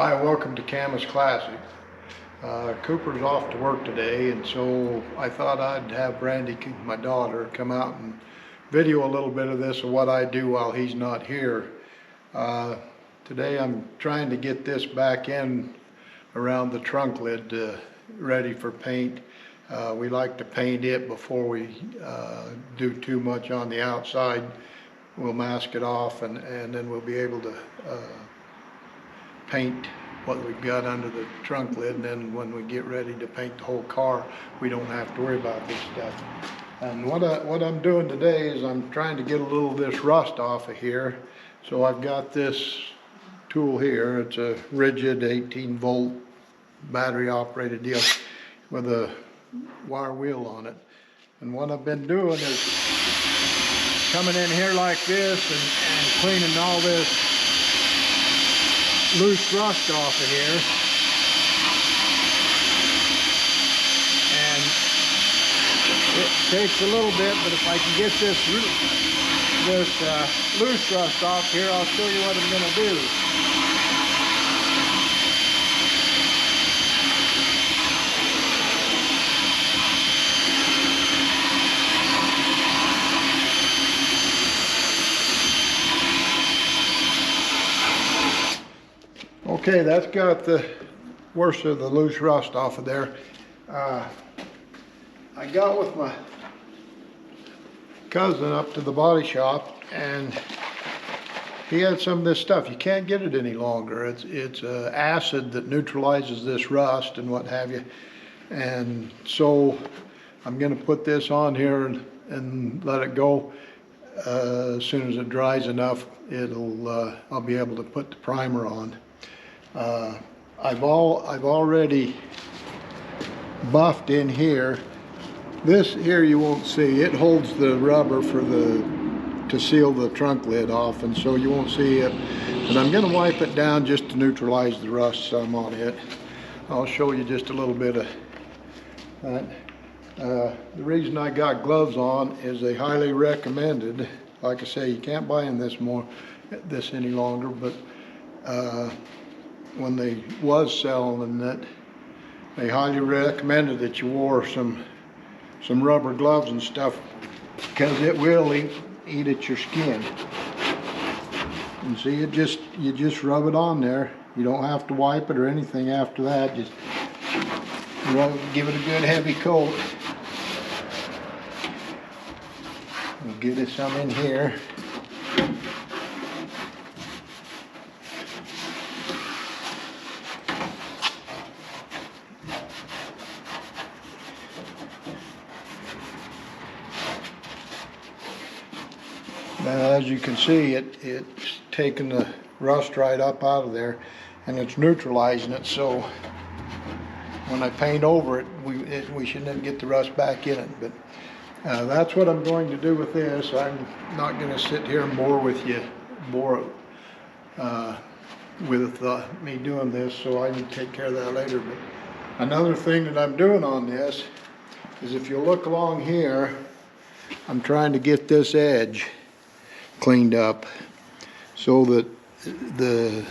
Hi, welcome to Camas Classics. Cooper's off to work today, and so I thought I'd have Brandy, my daughter, come out and video a little bit of this of what I do while he's not here. Today I'm trying to get this back in around the trunk lid ready for paint. We like to paint it before we do too much on the outside. We'll mask it off and then we'll be able to paint what we've got under the trunk lid, and then when we get ready to paint the whole car, we don't have to worry about this stuff. And what I'm doing today is I'm trying to get a little of this rust off of here. So I've got this tool here. It's a rigid 18-volt battery operated deal with a wire wheel on it. And what I've been doing is coming in here like this and cleaning all this loose rust off of here. And it takes a little bit, but if I can get this loose rust off here, I'll show you what I'm going to do. Okay, that's got the worst of the loose rust off of there. I got with my cousin up to the body shop, and he had some of this stuff. You can't get it any longer. It's acid that neutralizes this rust and what have you. And so I'm going to put this on here and let it go. As soon as it dries enough, I'll be able to put the primer on. I've already buffed in here. This here you won't see. It holds the rubber to seal the trunk lid off, and so you won't see it. But I'm going to wipe it down just to neutralize the rust some on it. I'll show you just a little bit of that. The reason I got gloves on is they highly recommended. Like I say, you can't buy in this any longer, but when they was selling it, they highly recommended that you wore some rubber gloves and stuff, because it will eat at your skin. And see, you just rub it on there. You don't have to wipe it or anything after that. Just give it a good heavy coat. We'll get it some in here. Now, as you can see, it's taking the rust right up out of there, and it's neutralizing it, so when I paint over it, we shouldn't get the rust back in it. But that's what I'm going to do with this. I'm not going to sit here and bore with me doing this, so I can take care of that later. But another thing that I'm doing on this is, if you look along here, I'm trying to get this edge cleaned up so that the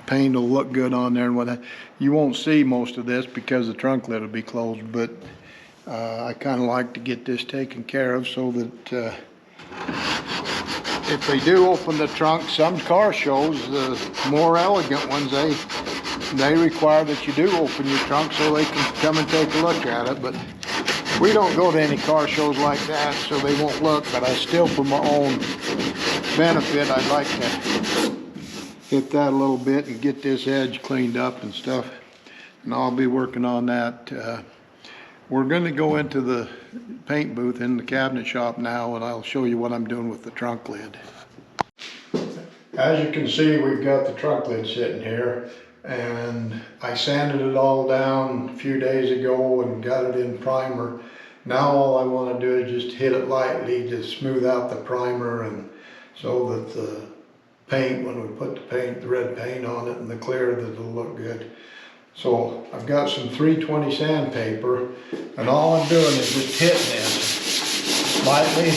paint will look good on there. And you won't see most of this because the trunk lid will be closed, but I kind of like to get this taken care of so that if they do open the trunk, some car shows, the more elegant ones, they require that you do open your trunk so they can come and take a look at it. But we don't go to any car shows like that, so they won't look. But I still, for my own benefit, I'd like to hit that a little bit and get this edge cleaned up and stuff. And I'll be working on that. We're going to go into the paint booth in the cabinet shop now, and I'll show you what I'm doing with the trunk lid. As you can see, we've got the trunk lid sitting here, and I sanded it all down a few days ago and got it in primer. Now all I want to do is just hit it lightly to smooth out the primer, and so that the paint, when we put the red paint on it and the clear, that it'll look good. So I've got some 320 sandpaper, and all I'm doing is just hitting this lightly.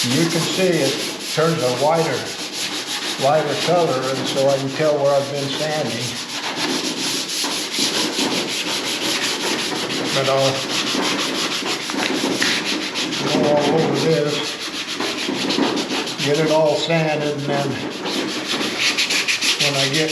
And you can see it turns a whiter lighter color, and so I can tell where I've been sanding. But I'll go all over this, get it all sanded, and then when I get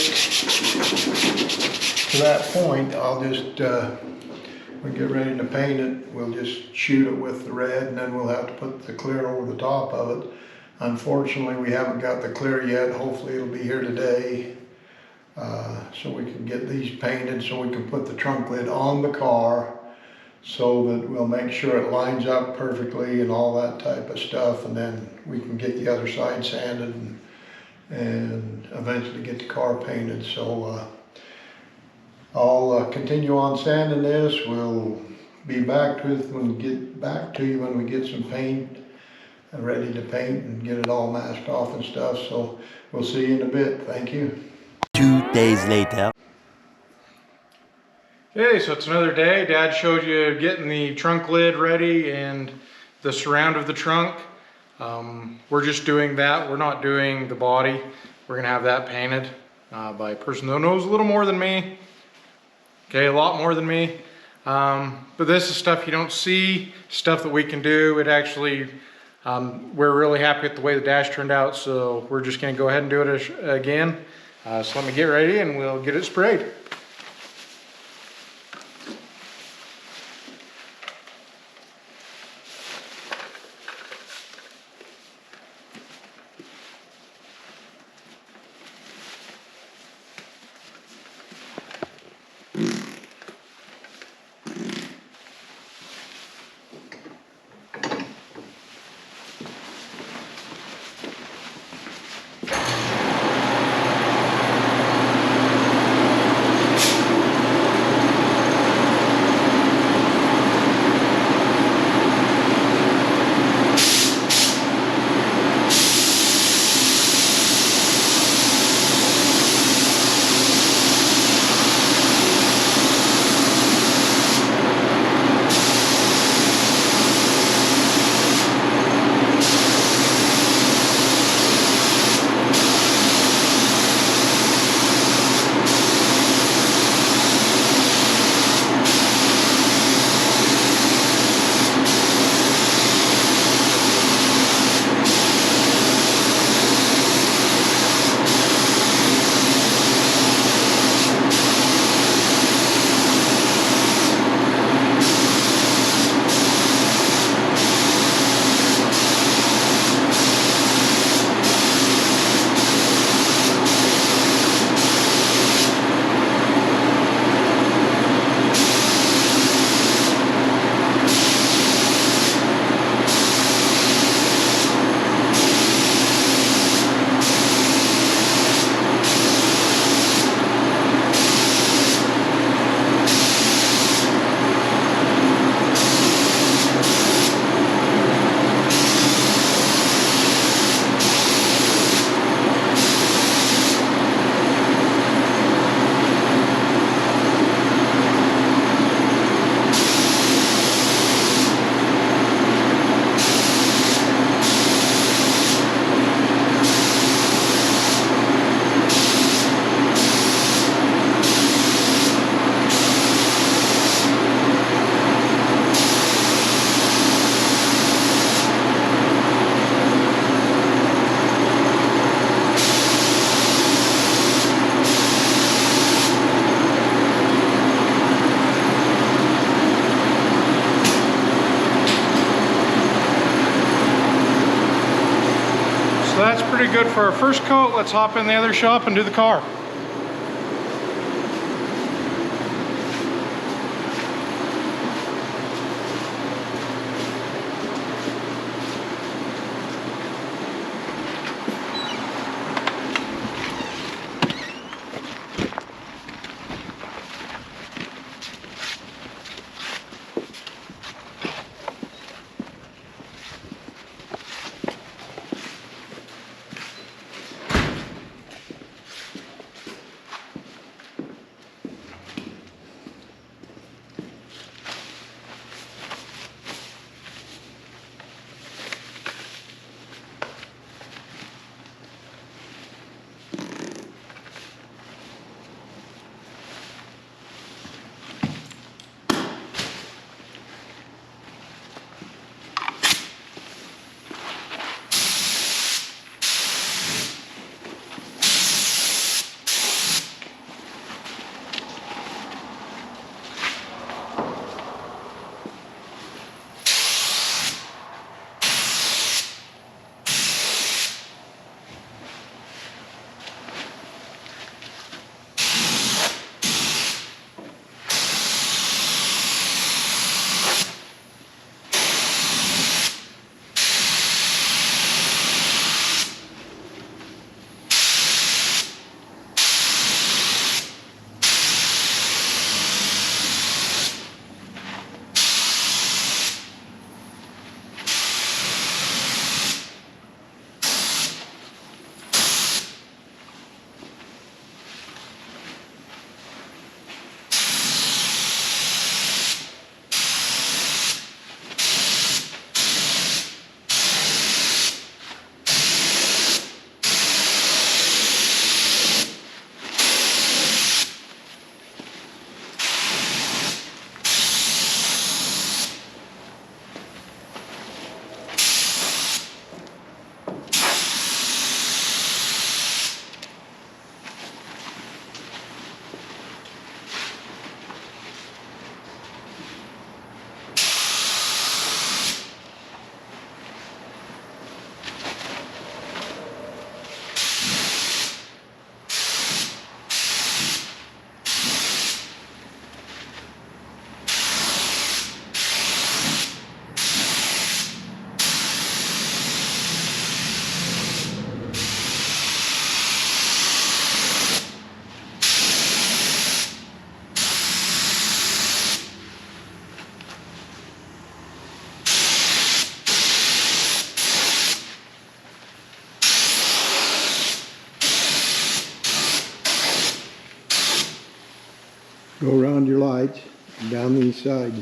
to that point, I'll just, when we get ready to paint it, we'll just shoot it with the red, and then we'll have to put the clear over the top of it. Unfortunately, we haven't got the clear yet. Hopefully it'll be here today, so we can get these painted, so we can put the trunk lid on the car, so that we'll make sure it lines up perfectly and all that type of stuff, and then we can get the other side sanded and eventually get the car painted. So I'll continue on sanding this. We'll be back to you when we get some paint ready to paint and get it all masked off and stuff. So we'll see you in a bit. Thank you. 2 days later. Okay, so it's another day. Dad showed you getting the trunk lid ready and the surround of the trunk. We're just doing that. We're not doing the body. We're gonna have that painted by a person that knows a little more than me. Okay, a lot more than me. But this is stuff you don't see, stuff that we can do. It actually, we're really happy with the way the dash turned out, so we're just gonna go ahead and do it again. So let me get ready and we'll get it sprayed. So that's pretty good for our first coat. Let's hop in the other shop and do the car. Go around your lights and down these sides.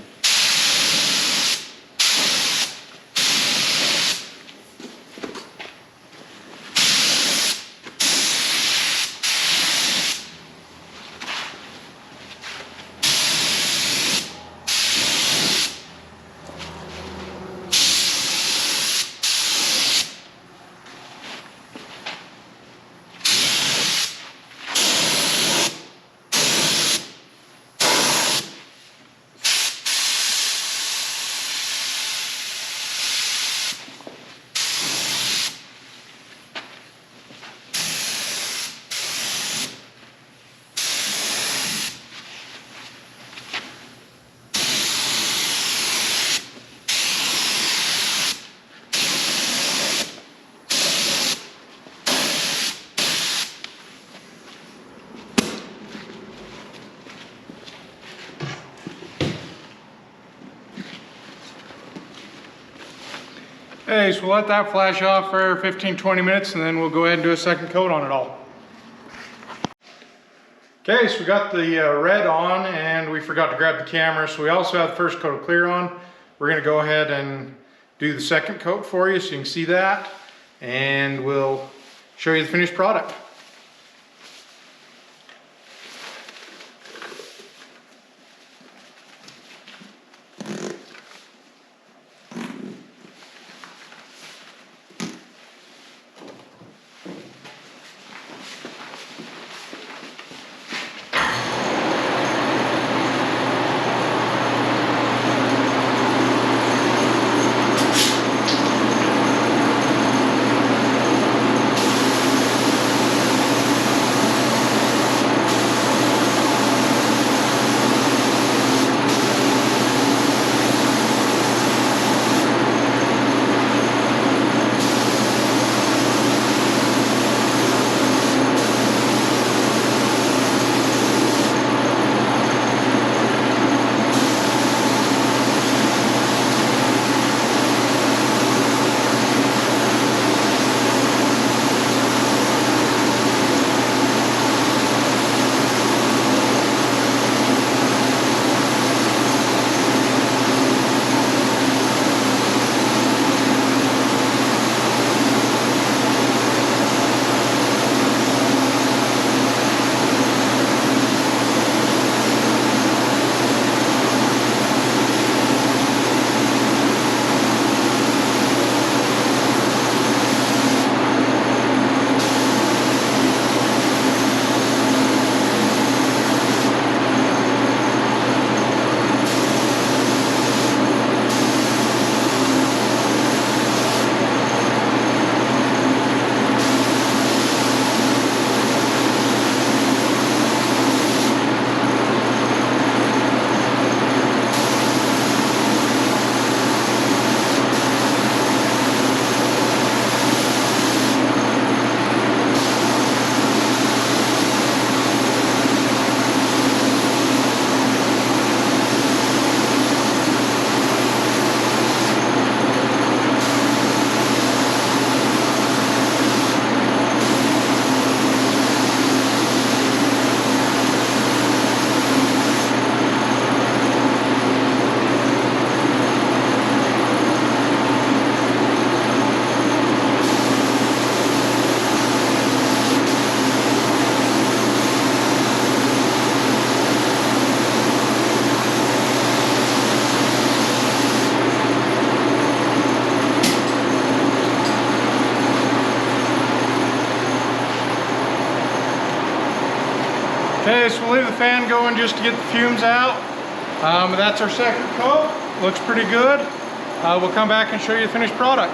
Okay, so we'll let that flash off for 15-20 minutes and then we'll go ahead and do a second coat on it all. Okay, so we got the red on and we forgot to grab the camera, so we also have the first coat of clear on. We're going to go ahead and do the second coat for you so you can see that, and we'll show you the finished product. Okay, so we'll leave the fan going just to get the fumes out. That's our second coat. Looks pretty good. We'll come back and show you the finished product.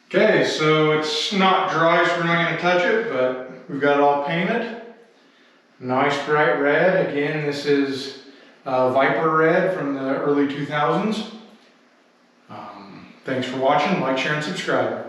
Okay, so it's not dry, so we're not going to touch it, but we've got it all painted. Nice bright red. Again, this is Viper red from the early 2000s. Thanks for watching. Like, share, and subscribe.